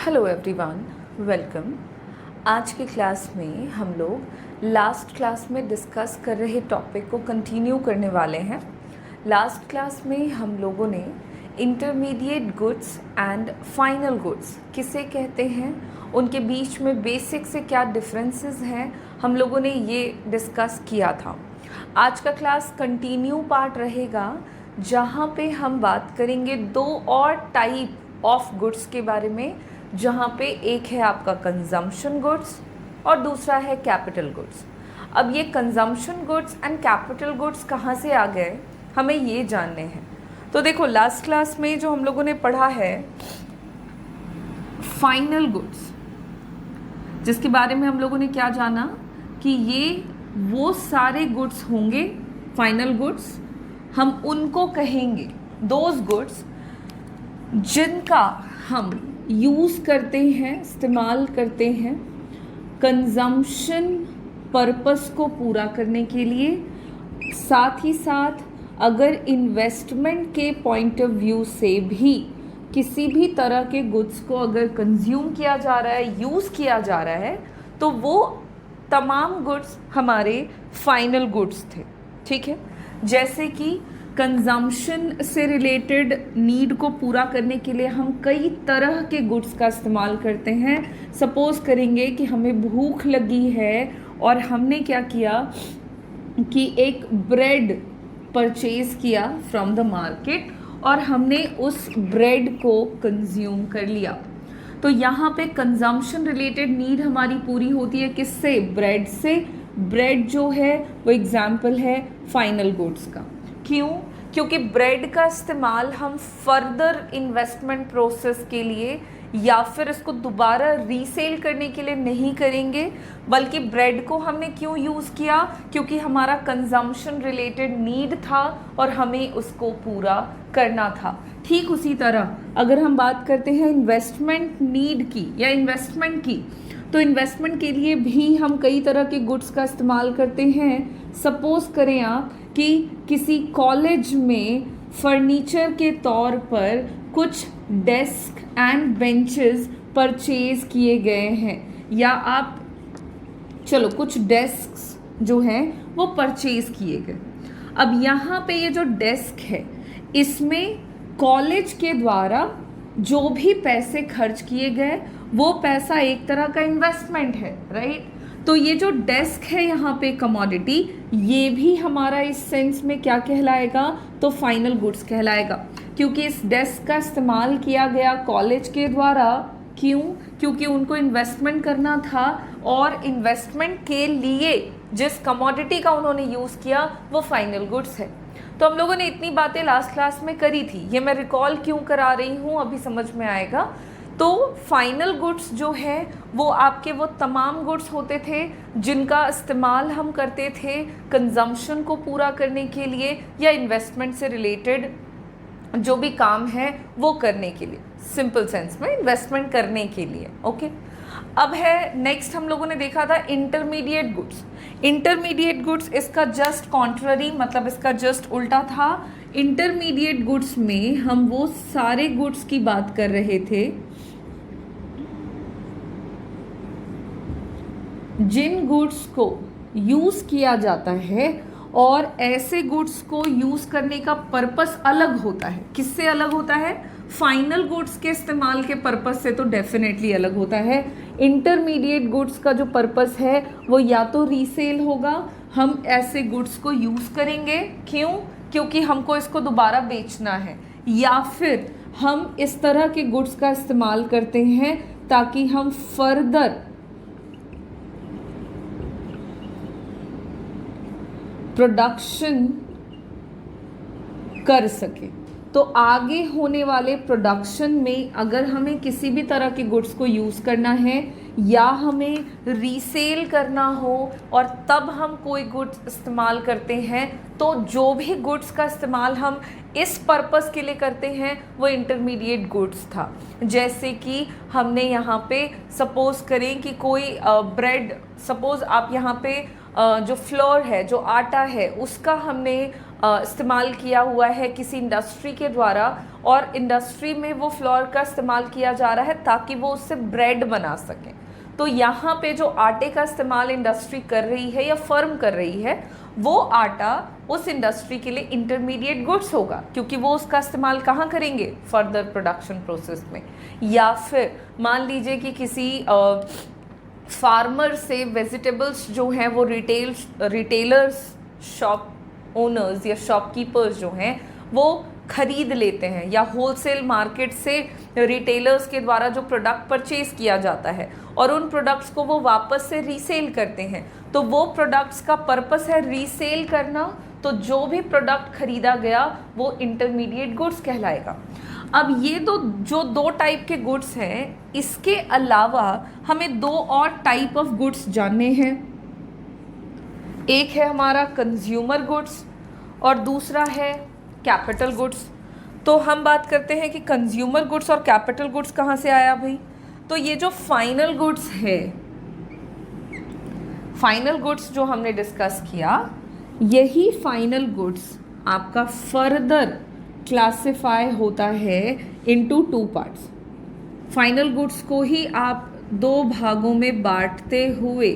Hello everyone, welcome. आज की class में हम लोग लास्ट क्लास में डिस्कस कर रहे टॉपिक को कंटिन्यू करने वाले हैं। लास्ट क्लास में हम लोगों ने intermediate goods and final goods किसे कहते हैं, उनके बीच में बेसिक से क्या डिफरेंसेस हैं, हम लोगों ने ये डिस्कस किया था। आज का क्लास कंटिन्यू पार्ट रहेगा जहाँ पे हम बात करेंगे दो और टाइप ऑफ गुड्स के बारे में, जहाँ पे एक है आपका कंजम्पशन गुड्स और दूसरा है कैपिटल गुड्स। अब ये consumption goods and capital goods कहाँ से आ गए, हमें ये जानने हैं। तो देखो, लास्ट क्लास में जो हम लोगों ने पढ़ा है फाइनल गुड्स, जिसके बारे में हम लोगों ने क्या जाना कि ये वो सारे गुड्स होंगे, फाइनल गुड्स हम उनको कहेंगे, दोज गुड्स जिनका हम यूज़ करते हैं, इस्तेमाल करते हैं कंजम्पशन पर्पस को पूरा करने के लिए। साथ ही साथ अगर इन्वेस्टमेंट के पॉइंट ऑफ व्यू से भी किसी भी तरह के गुड्स को अगर कंज्यूम किया जा रहा है, यूज़ किया जा रहा है, तो वो तमाम गुड्स हमारे फाइनल गुड्स थे। ठीक है, जैसे कि कंजम्पशन से रिलेटेड नीड को पूरा करने के लिए हम कई तरह के गुड्स का इस्तेमाल करते हैं। सपोज करेंगे कि हमें भूख लगी है और हमने क्या किया कि एक ब्रेड परचेज किया फ्रॉम द मार्केट और हमने उस ब्रेड को कंज्यूम कर लिया। तो यहाँ पे कंजम्पशन रिलेटेड नीड हमारी पूरी होती है किससे? ब्रेड से। ब्रेड जो है वो एग्जाम्पल है फाइनल गुड्स का। क्यों? क्योंकि ब्रेड का इस्तेमाल हम फर्दर इन्वेस्टमेंट प्रोसेस के लिए या फिर इसको दोबारा रीसेल करने के लिए नहीं करेंगे, बल्कि ब्रेड को हमने क्यों यूज़ किया? क्योंकि हमारा कंजम्पशन रिलेटेड नीड था और हमें उसको पूरा करना था। ठीक उसी तरह अगर हम बात करते हैं इन्वेस्टमेंट नीड की या इन्वेस्टमेंट की, तो इन्वेस्टमेंट के लिए भी हम कई तरह के गुड्स का इस्तेमाल करते हैं। सपोज करें आप कि किसी कॉलेज में फर्नीचर के तौर पर कुछ डेस्क एंड बेंचेस परचेज किए गए हैं, या आप चलो कुछ डेस्क्स जो हैं वो परचेज किए गए। अब यहाँ पे ये जो डेस्क है, इसमें कॉलेज के द्वारा जो भी पैसे खर्च किए गए वो पैसा एक तरह का इन्वेस्टमेंट है, राइट? तो ये जो डेस्क है यहाँ पे कमोडिटी, ये भी हमारा इस सेंस में क्या कहलाएगा? तो फाइनल गुड्स कहलाएगा, क्योंकि इस डेस्क का इस्तेमाल किया गया कॉलेज के द्वारा। क्यों? क्योंकि उनको इन्वेस्टमेंट करना था और इन्वेस्टमेंट के लिए जिस कमोडिटी का उन्होंने यूज़ किया वो फाइनल गुड्स है। तो हम लोगों ने इतनी बातें लास्ट क्लास में करी थी, ये मैं रिकॉल क्यों करा रही हूँ अभी समझ में आएगा। तो फाइनल गुड्स जो है वो आपके वो तमाम गुड्स होते थे जिनका इस्तेमाल हम करते थे कंजम्पशन को पूरा करने के लिए या इन्वेस्टमेंट से रिलेटेड जो भी काम है वो करने के लिए, सिंपल सेंस में इन्वेस्टमेंट करने के लिए। ओके, अब है नेक्स्ट हम लोगों ने देखा था इंटरमीडिएट गुड्स। इंटरमीडिएट गुड्स इसका जस्ट कॉन्ट्ररी, मतलब इसका जस्ट उल्टा था। इंटरमीडिएट गुड्स में हम वो सारे गुड्स की बात कर रहे थे जिन गुड्स को यूज़ किया जाता है और ऐसे गुड्स को यूज़ करने का पर्पस अलग होता है। किससे अलग होता है? फाइनल गुड्स के इस्तेमाल के पर्पस से तो डेफिनेटली अलग होता है। इंटरमीडिएट गुड्स का जो पर्पस है वो या तो रीसेल होगा, हम ऐसे गुड्स को यूज़ करेंगे। क्यों? क्योंकि हमको इसको दोबारा बेचना है, या फिर हम इस तरह के गुड्स का इस्तेमाल करते हैं ताकि हम फर्दर प्रोडक्शन कर सके। तो आगे होने वाले प्रोडक्शन में अगर हमें किसी भी तरह के गुड्स को यूज़ करना है या हमें रीसेल करना हो और तब हम कोई गुड्स इस्तेमाल करते हैं, तो जो भी गुड्स का इस्तेमाल हम इस पर्पस के लिए करते हैं वो इंटरमीडिएट गुड्स था। जैसे कि हमने यहाँ पे सपोज करें कि कोई ब्रेड, सपोज आप यहाँ पे जो फ्लोर है, जो आटा है, उसका हमने इस्तेमाल किया हुआ है किसी इंडस्ट्री के द्वारा, और इंडस्ट्री में वो फ्लोर का इस्तेमाल किया जा रहा है ताकि वो उससे ब्रेड बना सकें। तो यहाँ पे जो आटे का इस्तेमाल इंडस्ट्री कर रही है या फर्म कर रही है, वो आटा उस इंडस्ट्री के लिए इंटरमीडिएट गुड्स होगा, क्योंकि वो उसका इस्तेमाल कहाँ करेंगे, फर्दर प्रोडक्शन प्रोसेस में। या फिर मान लीजिए कि किसी फार्मर से वेजिटेबल्स जो हैं वो रिटेलर्स, शॉप ओनर्स या शॉपकीपर्स जो हैं वो खरीद लेते हैं, या होलसेल मार्केट से रिटेलर्स के द्वारा जो प्रोडक्ट परचेज किया जाता है और उन प्रोडक्ट्स को वो वापस से रीसेल करते हैं। तो वो प्रोडक्ट्स का पर्पस है रीसेल करना, तो जो भी प्रोडक्ट खरीदा गया वो इंटरमीडिएट गुड्स कहलाएगा। अब ये जो दो टाइप के गुड्स हैं, इसके अलावा हमें दो और टाइप ऑफ गुड्स जानने हैं। एक है हमारा कंज्यूमर गुड्स और दूसरा है कैपिटल गुड्स। तो हम बात करते हैं कि कंज्यूमर गुड्स और कैपिटल गुड्स कहाँ से आया भाई। तो ये जो फाइनल गुड्स है, फाइनल गुड्स जो हमने डिस्कस किया, यही फाइनल गुड्स आपका फर्दर क्लासिफाई होता है into two parts. Final goods को ही आप दो भागों में बांटते हुए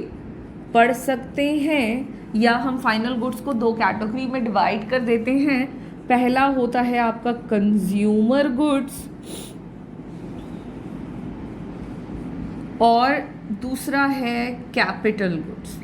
पढ़ सकते हैं, या हम फाइनल गुड्स को दो कैटेगरी में डिवाइड कर देते हैं। पहला होता है आपका कंज्यूमर गुड्स और दूसरा है कैपिटल गुड्स।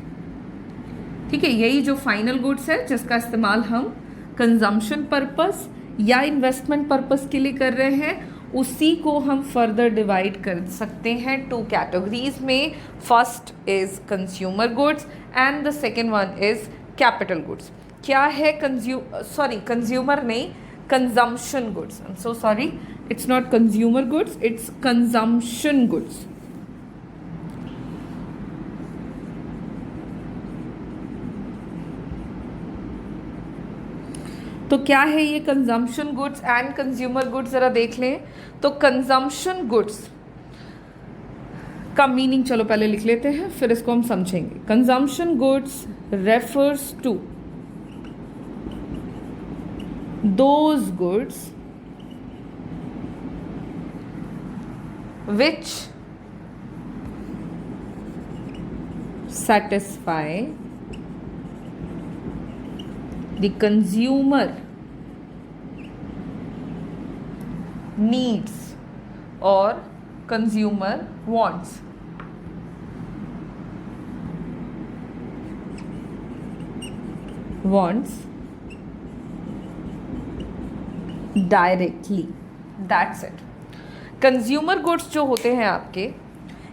ठीक है, यही जो फाइनल गुड्स है जिसका इस्तेमाल हम कंजम्पशन पर्पस या इन्वेस्टमेंट पर्पस के लिए कर रहे हैं, उसी को हम फर्दर डिवाइड कर सकते हैं टू कैटेगरीज में। First is consumer goods and the second one is capital goods. क्या है कंज्यूमर नहीं, consumption goods. I am so sorry, it's not consumer goods, it's consumption goods. तो क्या है ये consumption goods and consumer goods, जरा देख लें। तो कंजम्पशन गुड्स का मीनिंग चलो पहले लिख लेते हैं, फिर इसको हम समझेंगे। Consumption goods refers to those goods which satisfy the consumer needs or consumer wants. Directly, that's it. Consumer goods जो होते हैं आपके,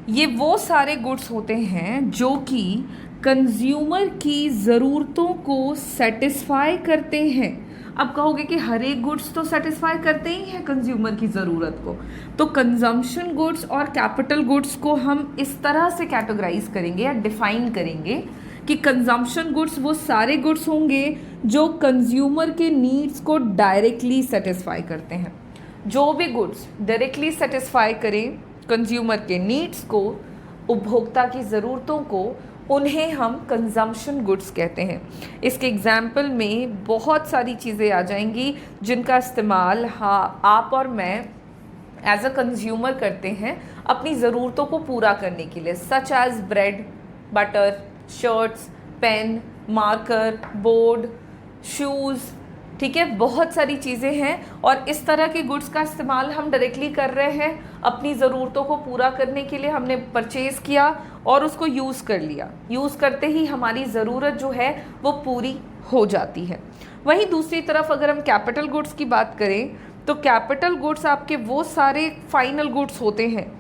ये वो सारे गुड्स होते हैं जो कि कंज्यूमर की ज़रूरतों को सेटिस्फाई करते हैं। अब कहोगे कि हर एक गुड्स तो सेटिस्फाई करते ही हैं कंज्यूमर की ज़रूरत को, तो कंजम्पशन गुड्स और कैपिटल गुड्स को हम इस तरह से कैटेगराइज करेंगे या डिफाइन करेंगे कि कंजम्पशन गुड्स वो सारे गुड्स होंगे जो कंज्यूमर के नीड्स को डायरेक्टली सेटिस्फाई करते हैं। जो भी गुड्स डायरेक्टली सेटिस्फाई करें कंज्यूमर के नीड्स को, उपभोक्ता की ज़रूरतों को, उन्हें हम कंजम्पशन गुड्स कहते हैं। इसके एग्जाम्पल में बहुत सारी चीज़ें आ जाएंगी जिनका इस्तेमाल आप और मैं एज अ कंज्यूमर करते हैं अपनी ज़रूरतों को पूरा करने के लिए, such as bread, butter, shirts, pen, marker, board, shoes. ठीक है, बहुत सारी चीज़ें हैं और इस तरह के गुड्स का इस्तेमाल हम डायरेक्टली कर रहे हैं अपनी ज़रूरतों को पूरा करने के लिए। हमने परचेज़ किया और उसको यूज़ कर लिया, यूज़ करते ही हमारी ज़रूरत जो है वो पूरी हो जाती है। वहीं दूसरी तरफ अगर हम कैपिटल गुड्स की बात करें तो कैपिटल गुड्स आपके वो सारे फाइनल गुड्स होते हैं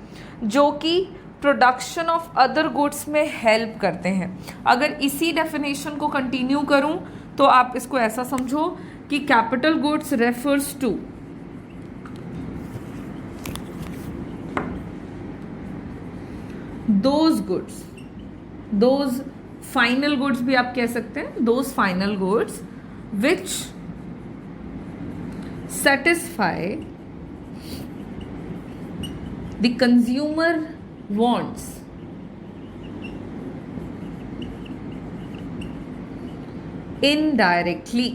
जो कि प्रोडक्शन ऑफ अदर गुड्स में हेल्प करते हैं। अगर इसी डेफिनेशन को कंटिन्यू करूं तो आप इसको ऐसा समझो कि capital goods refers to those goods, those final goods भी आप कह सकते हैं, those final goods which satisfy the consumer wants indirectly.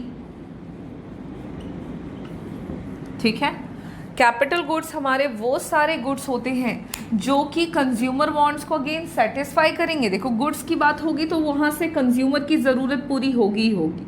ठीक है, कैपिटल गुड्स हमारे वो सारे गुड्स होते हैं जो कि कंज्यूमर वांट्स को अगेन सेटिस्फाई करेंगे. देखो गुड्स की बात होगी तो वहां से कंज्यूमर की ज़रूरत पूरी होगी ही होगी,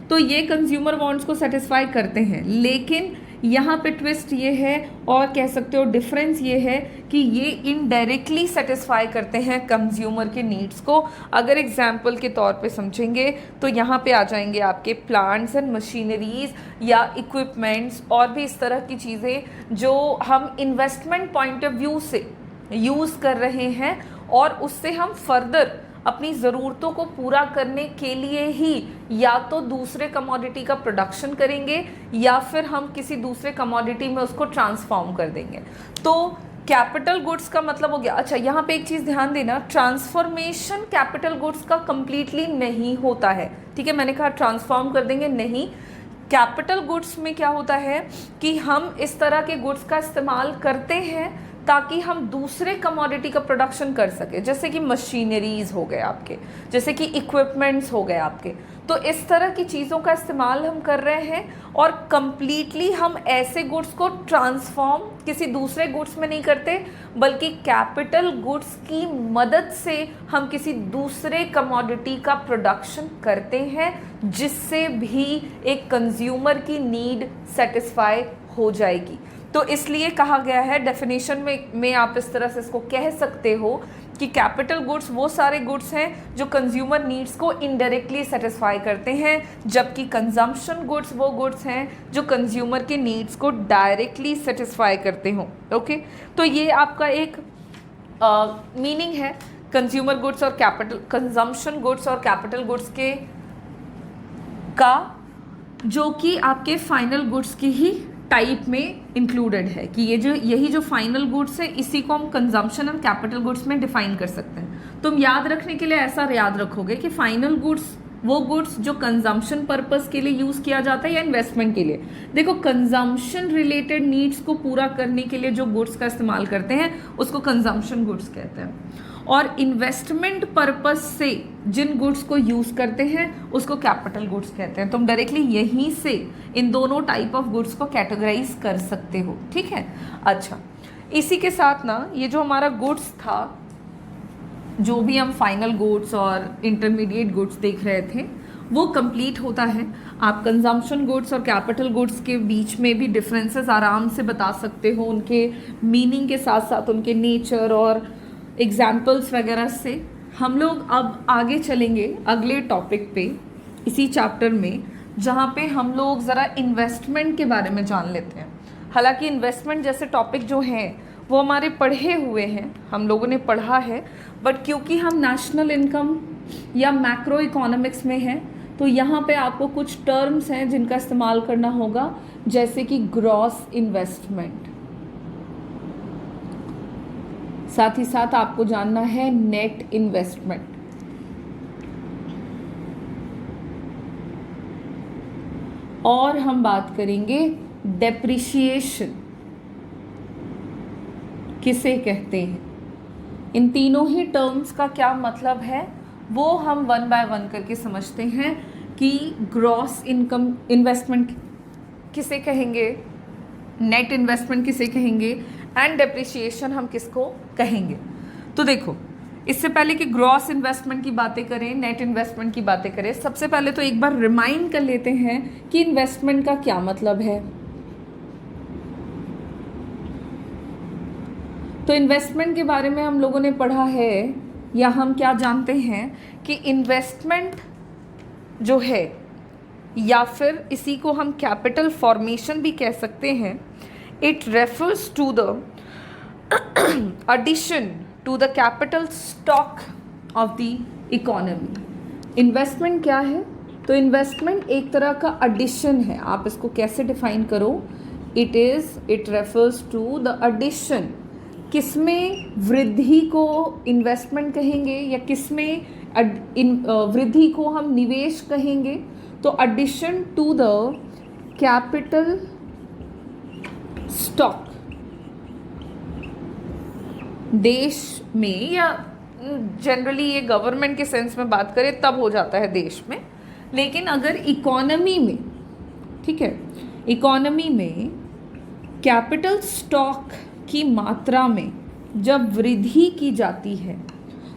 तो ये कंज्यूमर वांट्स को सेटिस्फाई करते हैं. लेकिन यहाँ पे ट्विस्ट ये है और कह सकते हो डिफरेंस ये है कि ये इनडायरेक्टली सेटिस्फाई करते हैं कंज्यूमर के नीड्स को. अगर एग्जाम्पल के तौर पे समझेंगे तो यहाँ पे आ जाएंगे आपके प्लांट्स एंड मशीनरीज या इक्विपमेंट्स और भी इस तरह की चीज़ें जो हम इन्वेस्टमेंट पॉइंट ऑफ व्यू से यूज़ कर रहे हैं और उससे हम फर्दर अपनी ज़रूरतों को पूरा करने के लिए ही या तो दूसरे कमोडिटी का प्रोडक्शन करेंगे या फिर हम किसी दूसरे कमोडिटी में उसको ट्रांसफॉर्म कर देंगे. तो कैपिटल गुड्स का मतलब हो गया. अच्छा, यहाँ पे एक चीज़ ध्यान देना, ट्रांसफॉर्मेशन कैपिटल गुड्स का कंप्लीटली नहीं होता है. ठीक है, मैंने कहा ट्रांसफॉर्म कर देंगे, नहीं. कैपिटल गुड्स में क्या होता है कि हम इस तरह के गुड्स का इस्तेमाल करते हैं ताकि हम दूसरे कमोडिटी का प्रोडक्शन कर सके, जैसे कि मशीनरीज हो गए आपके, जैसे कि इक्विपमेंट्स हो गए आपके. तो इस तरह की चीज़ों का इस्तेमाल हम कर रहे हैं और कंप्लीटली हम ऐसे गुड्स को ट्रांसफॉर्म किसी दूसरे गुड्स में नहीं करते, बल्कि कैपिटल गुड्स की मदद से हम किसी दूसरे कमोडिटी का प्रोडक्शन करते हैं जिससे भी एक कंज्यूमर की नीड सेटिस्फाई हो जाएगी. तो इसलिए कहा गया है डेफिनेशन में आप इस तरह से इसको कह सकते हो कि कैपिटल गुड्स वो सारे गुड्स हैं जो कंज्यूमर नीड्स को इनडायरेक्टली सेटिस्फाई करते हैं, जबकि कंजम्पशन गुड्स वो गुड्स हैं जो कंज्यूमर के नीड्स को डायरेक्टली सेटिस्फाई करते हों. ओके, तो ये आपका एक मीनिंग है कंज्यूमर गुड्स और कैपिटल, कंजम्पशन गुड्स और कैपिटल गुड्स के का, जो कि आपके फाइनल गुड्स की ही टाइप में इंक्लूडेड है कि यही जो फाइनल गुड्स है इसी को हम कंजम्पशन एंड कैपिटल गुड्स में डिफाइन कर सकते हैं. तुम याद रखने के लिए ऐसा याद रखोगे कि फाइनल गुड्स वो गुड्स जो कंजम्पशन पर्पस के लिए यूज किया जाता है या इन्वेस्टमेंट के लिए. देखो कंजम्पशन रिलेटेड नीड्स को पूरा करने के लिए जो गुड्स का इस्तेमाल करते हैं उसको कंजम्पशन गुड्स कहते हैं, और इन्वेस्टमेंट पर्पस से जिन गुड्स को यूज करते हैं उसको कैपिटल गुड्स कहते हैं. तुम डायरेक्टली यहीं से इन दोनों टाइप ऑफ गुड्स को कैटेगराइज कर सकते हो. ठीक है, अच्छा, इसी के साथ ना ये जो हमारा गुड्स था, जो भी हम फाइनल गुड्स और इंटरमीडिएट गुड्स देख रहे थे वो कंप्लीट होता है. आप कंजम्पशन गुड्स और कैपिटल गुड्स के बीच में भी डिफरेंसेस आराम से बता सकते हो, उनके मीनिंग के साथ साथ उनके नेचर और एग्जाम्पल्स वगैरह से. हम लोग अब आगे चलेंगे अगले टॉपिक पे इसी चैप्टर में, जहाँ पे हम लोग ज़रा इन्वेस्टमेंट के बारे में जान लेते हैं. हालांकि इन्वेस्टमेंट जैसे टॉपिक जो हैं वो हमारे पढ़े हुए हैं, हम लोगों ने पढ़ा है, बट क्योंकि हम नेशनल इनकम या मैक्रो इकोनॉमिक्स में हैं तो यहाँ पे आपको कुछ टर्म्स हैं जिनका इस्तेमाल करना होगा, जैसे कि ग्रॉस इन्वेस्टमेंट. साथ ही साथ आपको जानना है नेट इन्वेस्टमेंट. और हम बात करेंगे डेप्रिसिएशन किसे कहते हैं. इन तीनों ही टर्म्स का क्या मतलब है वो हम वन बाय वन करके समझते हैं कि ग्रॉस इनकम इन्वेस्टमेंट किसे कहेंगे, नेट इन्वेस्टमेंट किसे कहेंगे एंड डेप्रिसिएशन हम किसको कहेंगे. तो देखो, इससे पहले कि ग्रॉस इन्वेस्टमेंट की बातें करें, नेट इन्वेस्टमेंट की बातें करें, सबसे पहले तो एक बार रिमाइंड कर लेते हैं कि इन्वेस्टमेंट का क्या मतलब है. तो इन्वेस्टमेंट के बारे में हम लोगों ने पढ़ा है या हम क्या जानते हैं कि इन्वेस्टमेंट जो है या फिर इसी को हम कैपिटल फॉर्मेशन भी कह सकते हैं, it refers to the addition to the capital stock of the economy. Investment क्या है? तो इन्वेस्टमेंट एक तरह का एडिशन है. आप इसको कैसे डिफाइन करो? It refers to the addition. किसमें वृद्धि को इन्वेस्टमेंट कहेंगे या किसमें वृद्धि को हम निवेश कहेंगे? तो addition to the capital stock देश में, या जनरली ये गवर्नमेंट के सेंस में बात करें तब हो जाता है देश में, लेकिन अगर इकोनॉमी में, ठीक है, इकोनॉमी में कैपिटल स्टॉक की मात्रा में जब वृद्धि की जाती है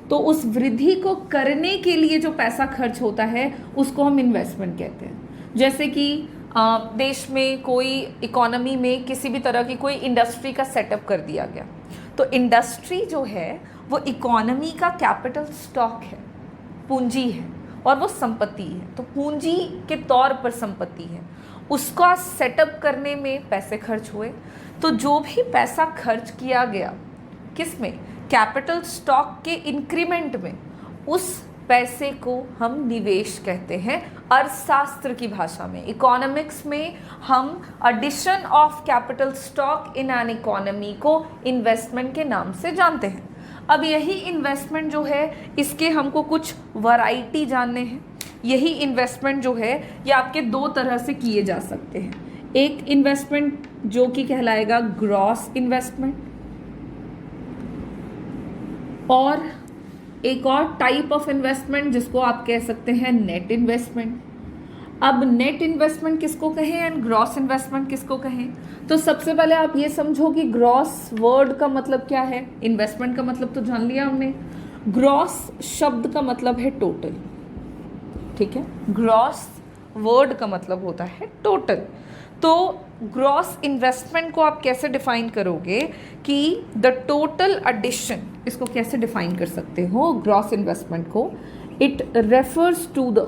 तो उस वृद्धि को करने के लिए जो पैसा खर्च होता है उसको हम इन्वेस्टमेंट कहते हैं। जैसे कि देश में कोई इकोनॉमी में किसी भी तरह की कोई इंडस्ट्री का सेटअप कर दिया गया, तो इंडस्ट्री जो है वो इकोनॉमी का कैपिटल स्टॉक है, पूंजी है, और वो संपत्ति है, तो पूंजी के तौर पर संपत्ति है। उसका सेटअप करने में पैसे खर्च हुए, तो जो भी पैसा खर्च किया गया किस में, कैपिटल स्टॉक के इंक्रीमेंट में, उस पैसे को हम निवेश कहते हैं अर्थशास्त्र की भाषा में। इकोनॉमिक्स में हम addition of capital stock in an economy को इन्वेस्टमेंट के नाम से जानते हैं। अब यही इन्वेस्टमेंट जो है इसके हमको कुछ वैरायटी जानने हैं। यही इन्वेस्टमेंट जो है ये आपके दो तरह से किए जा सकते हैं। एक इन्वेस्टमेंट जो कि कहलाएगा ग्रॉस इन्वेस्टमेंट, और एक और टाइप ऑफ इन्वेस्टमेंट जिसको आप कह सकते हैं नेट इन्वेस्टमेंट। अब नेट इन्वेस्टमेंट किसको कहें एंड ग्रॉस इन्वेस्टमेंट किसको कहें, तो सबसे पहले आप ये समझो कि ग्रॉस वर्ड का मतलब क्या है। इन्वेस्टमेंट का मतलब तो जान लिया हमने, ग्रॉस शब्द का मतलब है टोटल, ठीक है। ग्रॉस वर्ड का मतलब होता है टोटल। तो ग्रॉस इन्वेस्टमेंट को आप कैसे डिफाइन करोगे कि द टोटल एडिशन, इसको कैसे डिफाइन कर सकते हो ग्रॉस इन्वेस्टमेंट को, it refers to the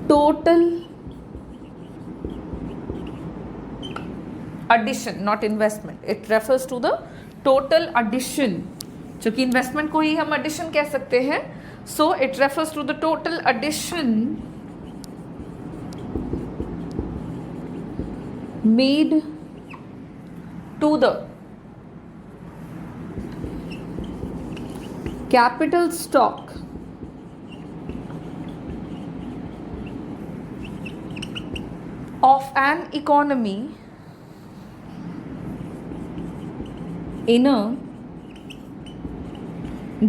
total addition, not investment, it refers to the total addition, क्योंकि इन्वेस्टमेंट को ही हम एडिशन कह सकते हैं। So it refers to the total addition made to the capital stock of an economy in a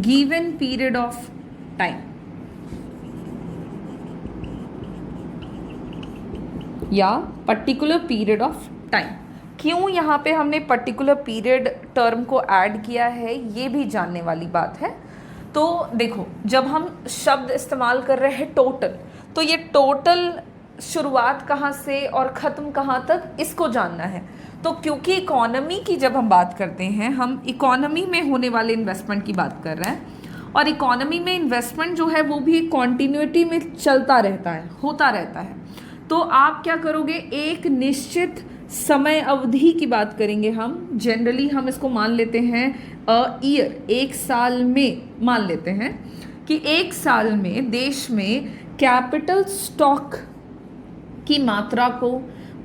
given period of time, या particular period of time. क्यों यहाँ पे हमने पर्टिकुलर पीरियड टर्म को ऐड किया है ये भी जानने वाली बात है। तो देखो, जब हम शब्द इस्तेमाल कर रहे हैं टोटल, तो ये टोटल शुरुआत कहाँ से और ख़त्म कहाँ तक, इसको जानना है। तो क्योंकि इकोनॉमी की जब हम बात करते हैं, हम इकोनॉमी में होने वाले इन्वेस्टमेंट की बात कर रहे हैं, और इकोनॉमी में इन्वेस्टमेंट जो है वो भी एक कॉन्टिन्यूटी में चलता रहता है, होता रहता है। तो आप क्या करोगे, एक निश्चित समय अवधि की बात करेंगे हम। जनरली हम इसको मान लेते हैं ईयर, एक साल में मान लेते हैं कि एक साल में देश में कैपिटल स्टॉक की मात्रा को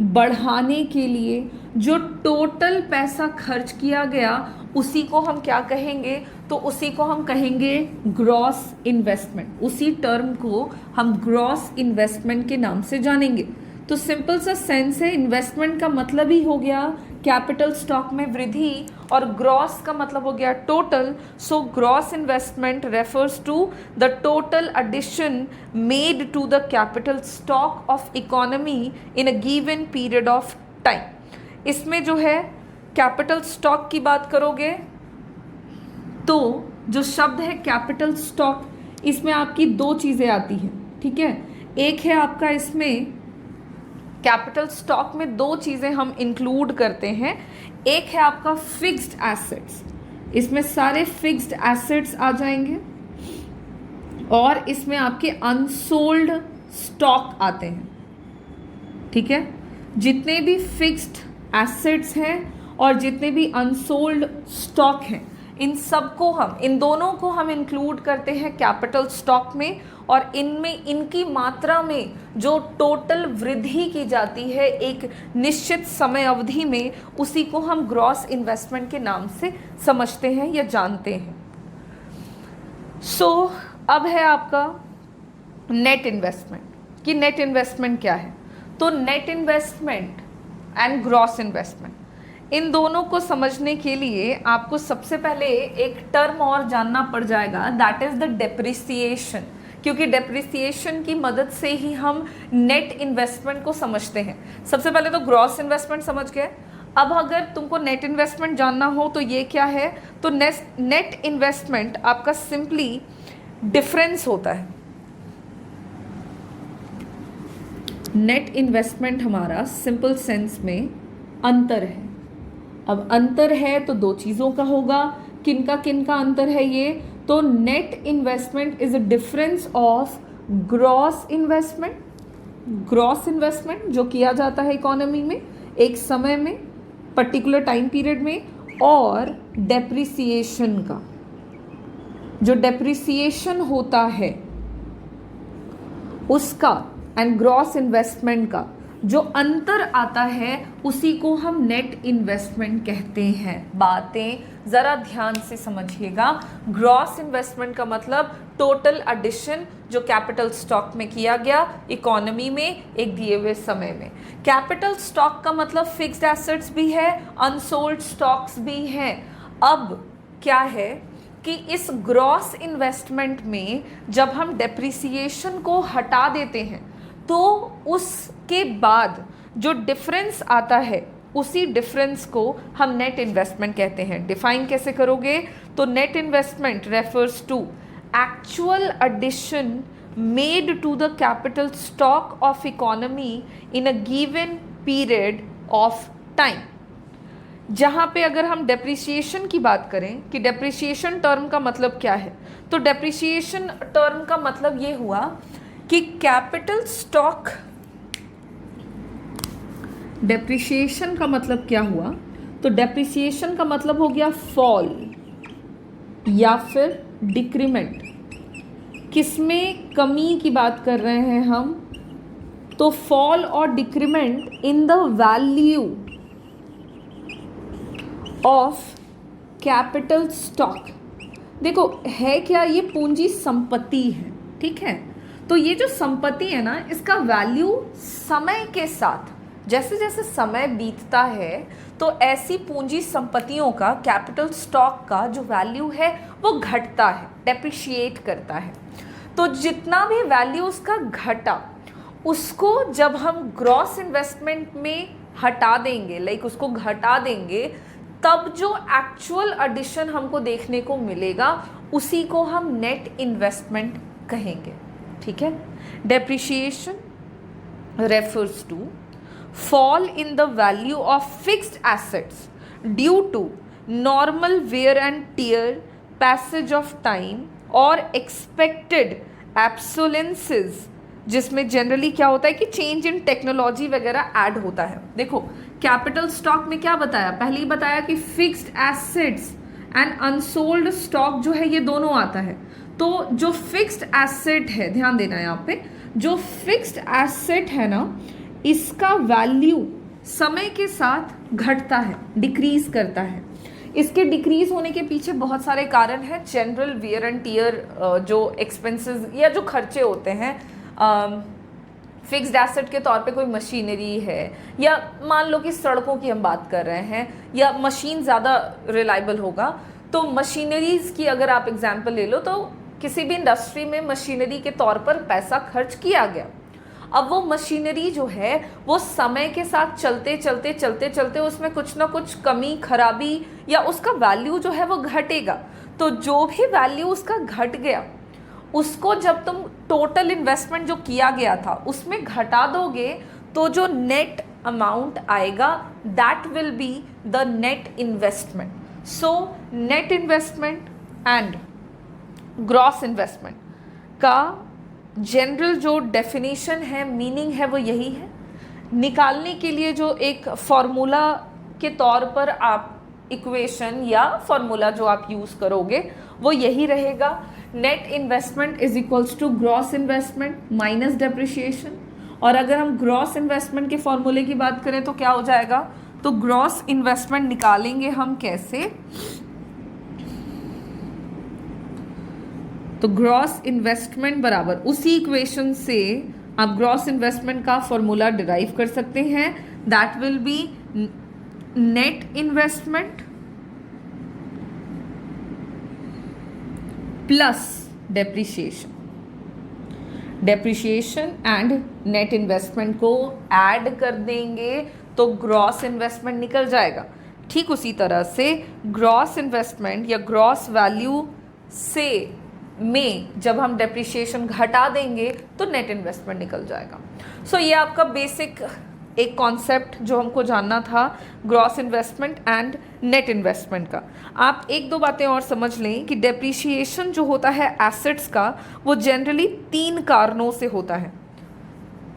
बढ़ाने के लिए जो टोटल पैसा खर्च किया गया उसी को हम क्या कहेंगे, तो उसी को हम कहेंगे ग्रॉस इन्वेस्टमेंट। उसी टर्म को हम ग्रॉस इन्वेस्टमेंट के नाम से जानेंगे। तो सिंपल सा सेंस है, इन्वेस्टमेंट का मतलब ही हो गया कैपिटल स्टॉक में वृद्धि, और ग्रॉस का मतलब हो गया total. So gross investment refers to the total addition made to the capital stock of economy in a given period of time. इसमें जो है कैपिटल स्टॉक की बात करोगे तो जो शब्द है कैपिटल स्टॉक, इसमें आपकी दो चीज़ें आती हैं, ठीक है। एक है आपका, इसमें कैपिटल स्टॉक में दो चीज़ें हम इंक्लूड करते हैं। एक है आपका फिक्स्ड एसेट्स, इसमें सारे फिक्स्ड एसेट्स आ जाएंगे, और इसमें आपके अनसोल्ड स्टॉक आते हैं, ठीक है। जितने भी फिक्स्ड एसेट्स हैं और जितने भी अनसोल्ड स्टॉक हैं, इन सबको हम, इन दोनों को हम इंक्लूड करते हैं कैपिटल स्टॉक में, और इनमें इनकी मात्रा में जो टोटल वृद्धि की जाती है एक निश्चित समय अवधि में, उसी को हम ग्रॉस इन्वेस्टमेंट के नाम से समझते हैं या जानते हैं। सो अब है आपका नेट इन्वेस्टमेंट, कि नेट इन्वेस्टमेंट क्या है। तो net investment and gross investment, इन दोनों को समझने के लिए आपको सबसे पहले एक टर्म और जानना पड़ जाएगा, दैट इज द डेप्रिसिएशन, क्योंकि डेप्रिसिएशन की मदद से ही हम नेट इन्वेस्टमेंट को समझते हैं। सबसे पहले तो ग्रॉस इन्वेस्टमेंट समझ गए। अब अगर तुमको नेट इन्वेस्टमेंट जानना हो तो ये क्या है, तो नेट इन्वेस्टमेंट आपका सिंपली डिफरेंस होता है। नेट इन्वेस्टमेंट हमारा सिंपल सेंस में अंतर है। अब अंतर है तो दो चीज़ों का होगा, किनका किनका अंतर है ये, तो net investment is a difference of gross investment, gross investment जो किया जाता है इकोनॉमी में एक समय में, पर्टिकुलर टाइम पीरियड में, और डेप्रिसिएशन का, जो डेप्रिसिएशन होता है उसका, एंड ग्रॉस इन्वेस्टमेंट का जो अंतर आता है उसी को हम नेट इन्वेस्टमेंट कहते हैं। बातें ज़रा ध्यान से समझिएगा। ग्रॉस इन्वेस्टमेंट का मतलब टोटल एडिशन जो कैपिटल स्टॉक में किया गया इकोनॉमी में एक दिए हुए समय में। कैपिटल स्टॉक का मतलब फिक्स्ड एसेट्स भी है, अनसोल्ड स्टॉक्स भी हैं। अब क्या है कि इस ग्रॉस इन्वेस्टमेंट में जब हम डेप्रिसिएशन को हटा देते हैं तो उसके बाद जो डिफरेंस आता है उसी डिफरेंस को हम नेट इन्वेस्टमेंट कहते हैं। डिफाइन कैसे करोगे, तो net investment refers to actual addition made to the capital stock of economy in a given period of time. जहाँ पे अगर हम डेप्रिसिएशन की बात करें कि डेप्रिसिएशन टर्म का मतलब क्या है, तो डेप्रिसिएशन टर्म का मतलब ये हुआ कि कैपिटल स्टॉक, डेप्रिसिएशन का मतलब क्या हुआ, तो डेप्रिसिएशन का मतलब हो गया फॉल या फिर डिक्रीमेंट। किसमें कमी की बात कर रहे हैं हम, तो फॉल और decrement in the value of capital stock. देखो है क्या, ये पूंजी संपत्ति है, ठीक है। तो ये जो संपत्ति है ना, इसका वैल्यू समय के साथ, जैसे जैसे समय बीतता है तो ऐसी पूंजी संपत्तियों का, कैपिटल स्टॉक का जो वैल्यू है वो घटता है, डेप्रिशिएट करता है। तो जितना भी वैल्यू उसका घटा उसको जब हम ग्रॉस इन्वेस्टमेंट में हटा देंगे, लाइक उसको घटा देंगे, तब जो एक्चुअल एडिशन हमको देखने को मिलेगा उसी को हम नेट इन्वेस्टमेंट कहेंगे, ठीक है। Depreciation refers to fall in the value of fixed assets due to normal wear and tear, passage of time और expected obsolescence, जिसमें जनरली क्या होता है कि चेंज इन टेक्नोलॉजी वगैरह ऐड होता है। देखो कैपिटल स्टॉक में क्या बताया, पहले ही बताया कि fixed assets and unsold stock जो है ये दोनों आता है। तो जो फिक्स्ड एसेट है, ध्यान देना यहाँ पे, जो फिक्स्ड एसेट है ना, इसका वैल्यू समय के साथ घटता है, डिक्रीज करता है। इसके डिक्रीज होने के पीछे बहुत सारे कारण हैं। जनरल वियर एंड टियर जो एक्सपेंसेस या जो खर्चे होते हैं, फिक्स्ड एसेट के तौर पे कोई मशीनरी है, या मान लो कि सड़कों की हम बात कर रहे हैं, या मशीन ज़्यादा रिलायबल होगा, तो मशीनरीज की अगर आप एग्जाम्पल ले लो तो किसी भी इंडस्ट्री में मशीनरी के तौर पर पैसा खर्च किया गया। अब वो मशीनरी जो है वो समय के साथ चलते चलते चलते चलते उसमें कुछ ना कुछ कमी खराबी या उसका वैल्यू जो है वो घटेगा। तो जो भी वैल्यू उसका घट गया उसको जब तुम टोटल इन्वेस्टमेंट जो किया गया था उसमें घटा दोगे तो जो नेट अमाउंट आएगा that will be the net investment. So net investment and gross investment का जनरल जो डेफिनेशन है, मीनिंग है, वो यही है। निकालने के लिए जो एक फॉर्मूला के तौर पर आप इक्वेशन या फॉर्मूला जो आप यूज़ करोगे वो यही रहेगा, net investment is equals to gross investment minus depreciation. और अगर हम ग्रॉस इन्वेस्टमेंट के फॉर्मूले की बात करें तो क्या हो जाएगा, तो ग्रॉस इन्वेस्टमेंट निकालेंगे हम कैसे, तो ग्रॉस इन्वेस्टमेंट बराबर उसी इक्वेशन से आप ग्रॉस इन्वेस्टमेंट का फॉर्मूला डिराइव कर सकते हैं, that will be net investment plus depreciation. Depreciation and net investment को ऐड कर देंगे तो ग्रॉस इन्वेस्टमेंट निकल जाएगा। ठीक उसी तरह से ग्रॉस इन्वेस्टमेंट या ग्रॉस वैल्यू से में जब हम डेप्रिसिएशन घटा देंगे तो नेट इन्वेस्टमेंट निकल जाएगा। सो ये आपका बेसिक एक कॉन्सेप्ट जो हमको जानना था gross investment and net investment का। आप एक दो बातें और समझ लें कि डेप्रिसिएशन जो होता है एसेट्स का वो जनरली 3 कारणों से होता है।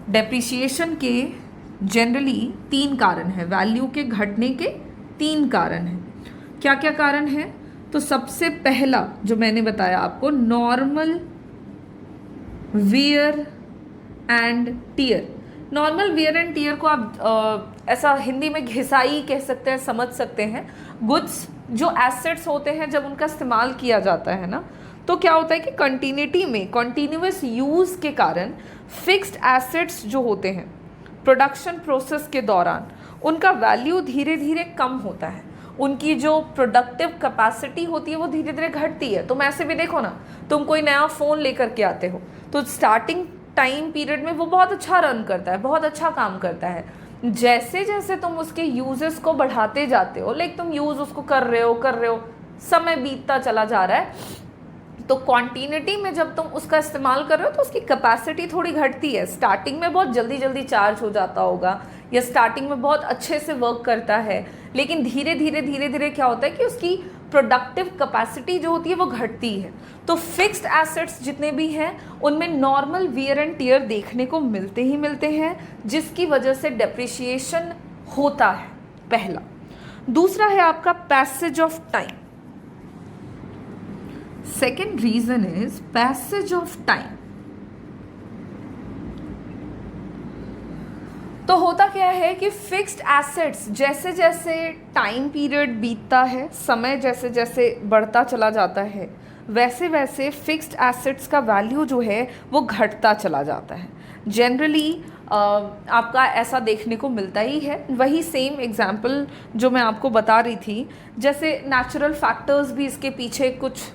डेप्रिसिएशन के जनरली 3 कारण हैं, वैल्यू के घटने के 3 कारण हैं। क्या क्या कारण हैं? तो सबसे पहला जो मैंने बताया आपको, normal wear and tier. Normal wear and tier को आप ऐसा हिंदी में घिसाई कह सकते हैं, समझ सकते हैं। गुड्स जो एसेट्स होते हैं जब उनका इस्तेमाल किया जाता है ना, तो क्या होता है कि कंटिन्यूटी में कॉन्टीन्यूअस यूज़ के कारण फिक्स्ड एसेट्स जो होते हैं प्रोडक्शन प्रोसेस के दौरान उनका वैल्यू धीरे धीरे कम होता है। उनकी जो प्रोडक्टिव कैपेसिटी होती है वो धीरे धीरे घटती है। तुम ऐसे भी देखो ना, तुम कोई नया फ़ोन लेकर के आते हो तो स्टार्टिंग टाइम पीरियड में वो बहुत अच्छा रन करता है, बहुत अच्छा काम करता है। जैसे जैसे तुम उसके यूजेस को बढ़ाते जाते हो, लाइक तुम यूज़ उसको कर रहे हो, समय बीतता चला जा रहा है, तो क्वांटिटी में जब तुम उसका इस्तेमाल कर रहे हो तो उसकी कैपेसिटी थोड़ी घटती है। स्टार्टिंग में बहुत जल्दी जल्दी चार्ज हो जाता होगा या स्टार्टिंग में बहुत अच्छे से वर्क करता है, लेकिन धीरे धीरे क्या होता है कि उसकी प्रोडक्टिव कैपेसिटी जो होती है वो घटती है। तो फिक्स्ड एसेट्स जितने भी हैं उनमें नॉर्मल वियर एंड टियर देखने को मिलते हैं, जिसकी वजह से डेप्रिसिएशन होता है, पहला। दूसरा है आपका passage of time. Second reason is passage of time. तो होता क्या है कि फिक्स्ड एसेट्स जैसे जैसे टाइम पीरियड बीतता है, समय जैसे जैसे बढ़ता चला जाता है, वैसे वैसे फिक्स्ड एसेट्स का वैल्यू जो है वो घटता चला जाता है। जनरली आपका ऐसा देखने को मिलता ही है। वही सेम एग्जाम्पल जो मैं आपको बता रही थी, जैसे नेचुरल फैक्टर्स भी इसके पीछे कुछ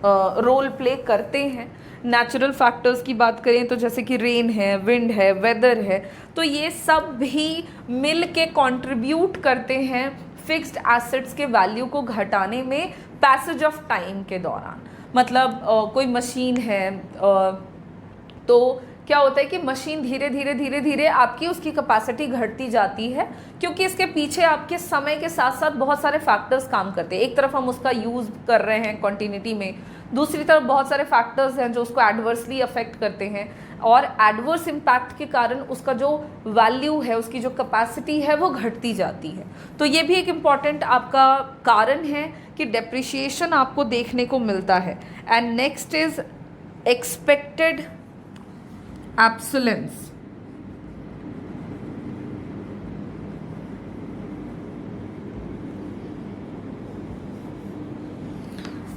रोल प्ले करते हैं। नेचुरल फैक्टर्स की बात करें तो जैसे कि रेन है, विंड है, वेदर है, तो ये सब भी मिल के कॉन्ट्रीब्यूट करते हैं फिक्स्ड एसेट्स के वैल्यू को घटाने में पैसेज ऑफ टाइम के दौरान। मतलब कोई मशीन है तो क्या होता है कि मशीन धीरे धीरे आपकी उसकी कैपेसिटी घटती जाती है, क्योंकि इसके पीछे आपके समय के साथ साथ बहुत सारे फैक्टर्स काम करते हैं। एक तरफ हम उसका यूज़ कर रहे हैं क्वांटिटी में, दूसरी तरफ बहुत सारे फैक्टर्स हैं जो उसको एडवर्सली अफेक्ट करते हैं, और एडवर्स इम्पैक्ट के कारण उसका जो वैल्यू है, उसकी जो कैपेसिटी है वो घटती जाती है। तो ये भी एक इम्पॉर्टेंट आपका कारण है कि डेप्रिसिएशन आपको देखने को मिलता है। And next is expected obsolescence।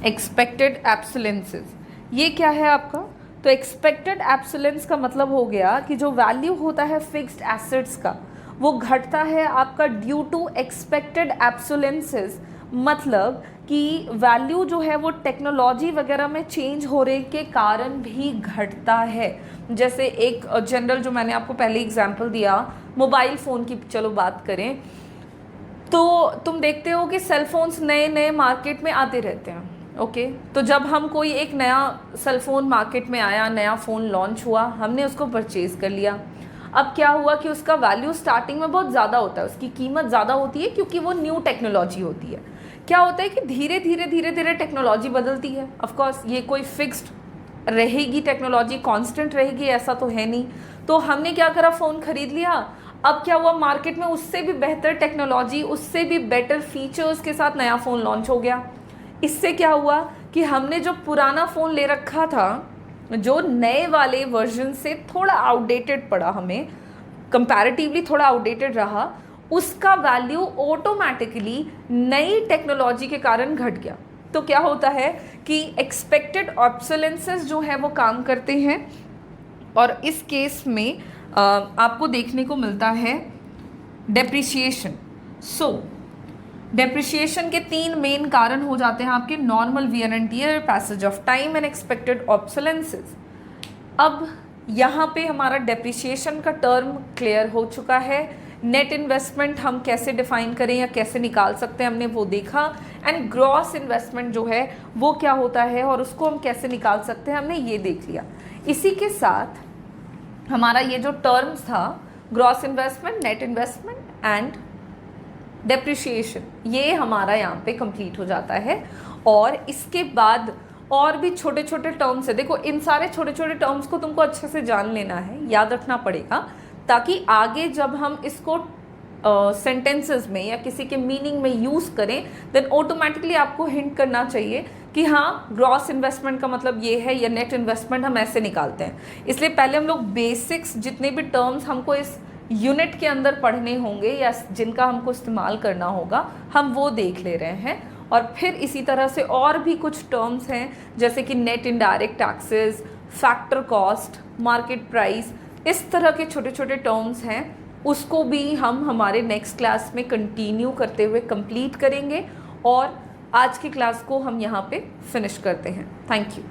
Expected obsolescences, ये क्या है आपका? तो एक्सपेक्टेड एब्सोलेंस का मतलब हो गया कि जो वैल्यू होता है फिक्स्ड एसेट्स का वो घटता है आपका ड्यू टू एक्सपेक्टेड एब्सोलेंसेस। मतलब कि वैल्यू जो है वो टेक्नोलॉजी वगैरह में चेंज हो रहे के कारण भी घटता है। जैसे एक जनरल जो मैंने आपको पहले एग्जांपल दिया, मोबाइल फ़ोन की चलो बात करें, तो तुम देखते हो कि सेल फोन्स नए नए मार्केट में आते रहते हैं। ओके, तो जब हम कोई एक नया सेल फोन मार्केट में आया, नया फ़ोन लॉन्च हुआ, हमने उसको परचेज़ कर लिया। अब क्या हुआ कि उसका वैल्यू स्टार्टिंग में बहुत ज़्यादा होता है, उसकी कीमत ज़्यादा होती है क्योंकि वो न्यू टेक्नोलॉजी होती है। क्या होता है कि धीरे धीरे टेक्नोलॉजी बदलती है। ऑफ कोर्स ये कोई फिक्स्ड रहेगी टेक्नोलॉजी, कांस्टेंट रहेगी ऐसा तो है नहीं। तो हमने क्या करा, फ़ोन खरीद लिया। अब क्या हुआ, मार्केट में उससे भी बेहतर टेक्नोलॉजी, उससे भी बेटर फीचर्स के साथ नया फ़ोन लॉन्च हो गया। इससे क्या हुआ कि हमने जो पुराना फ़ोन ले रखा था, जो नए वाले वर्जन से थोड़ा आउटडेटेड पड़ा, हमें कंपैरेटिवली थोड़ा आउटडेटेड रहा, उसका वैल्यू ऑटोमेटिकली नई टेक्नोलॉजी के कारण घट गया। तो क्या होता है कि एक्सपेक्टेड ऑब्सोलेंसेस जो है वो काम करते हैं और इस केस में आपको देखने को मिलता है डेप्रिसिएशन। सो डेप्रिसिएशन के 3 मेन कारण हो जाते हैं आपके normal wear and tear, passage of time and expected obsolescences. अब यहाँ पे हमारा डेप्रिसिएशन का टर्म क्लियर हो चुका है। नेट इन्वेस्टमेंट हम कैसे डिफाइन करें या कैसे निकाल सकते हैं हमने वो देखा, एंड ग्रॉस इन्वेस्टमेंट जो है वो क्या होता है और उसको हम कैसे निकाल सकते हैं हमने ये देख लिया। इसी के साथ हमारा ये जो टर्म्स था gross investment, net investment and depreciation, ये हमारा यहाँ पे कंप्लीट हो जाता है। और इसके बाद और भी छोटे छोटे टर्म्स है। देखो इन सारे छोटे छोटे टर्म्स को तुमको अच्छे से जान लेना है, याद रखना पड़ेगा, ताकि आगे जब हम इसको सेंटेंसेस में या किसी के मीनिंग में यूज़ करें देन ऑटोमेटिकली आपको हिंट करना चाहिए कि हाँ ग्रॉस इन्वेस्टमेंट का मतलब ये है या नेट इन्वेस्टमेंट हम ऐसे निकालते हैं। इसलिए पहले हम लोग बेसिक्स जितने भी टर्म्स हमको इस यूनिट के अंदर पढ़ने होंगे या जिनका हमको इस्तेमाल करना होगा हम वो देख ले रहे हैं। और फिर इसी तरह से और भी कुछ टर्म्स हैं जैसे कि net indirect taxes, factor cost, market price, इस तरह के छोटे छोटे टर्म्स हैं, उसको भी हम हमारे नेक्स्ट क्लास में कंटिन्यू करते हुए कंप्लीट करेंगे। और आज की क्लास को हम यहाँ पे फिनिश करते हैं। Thank you.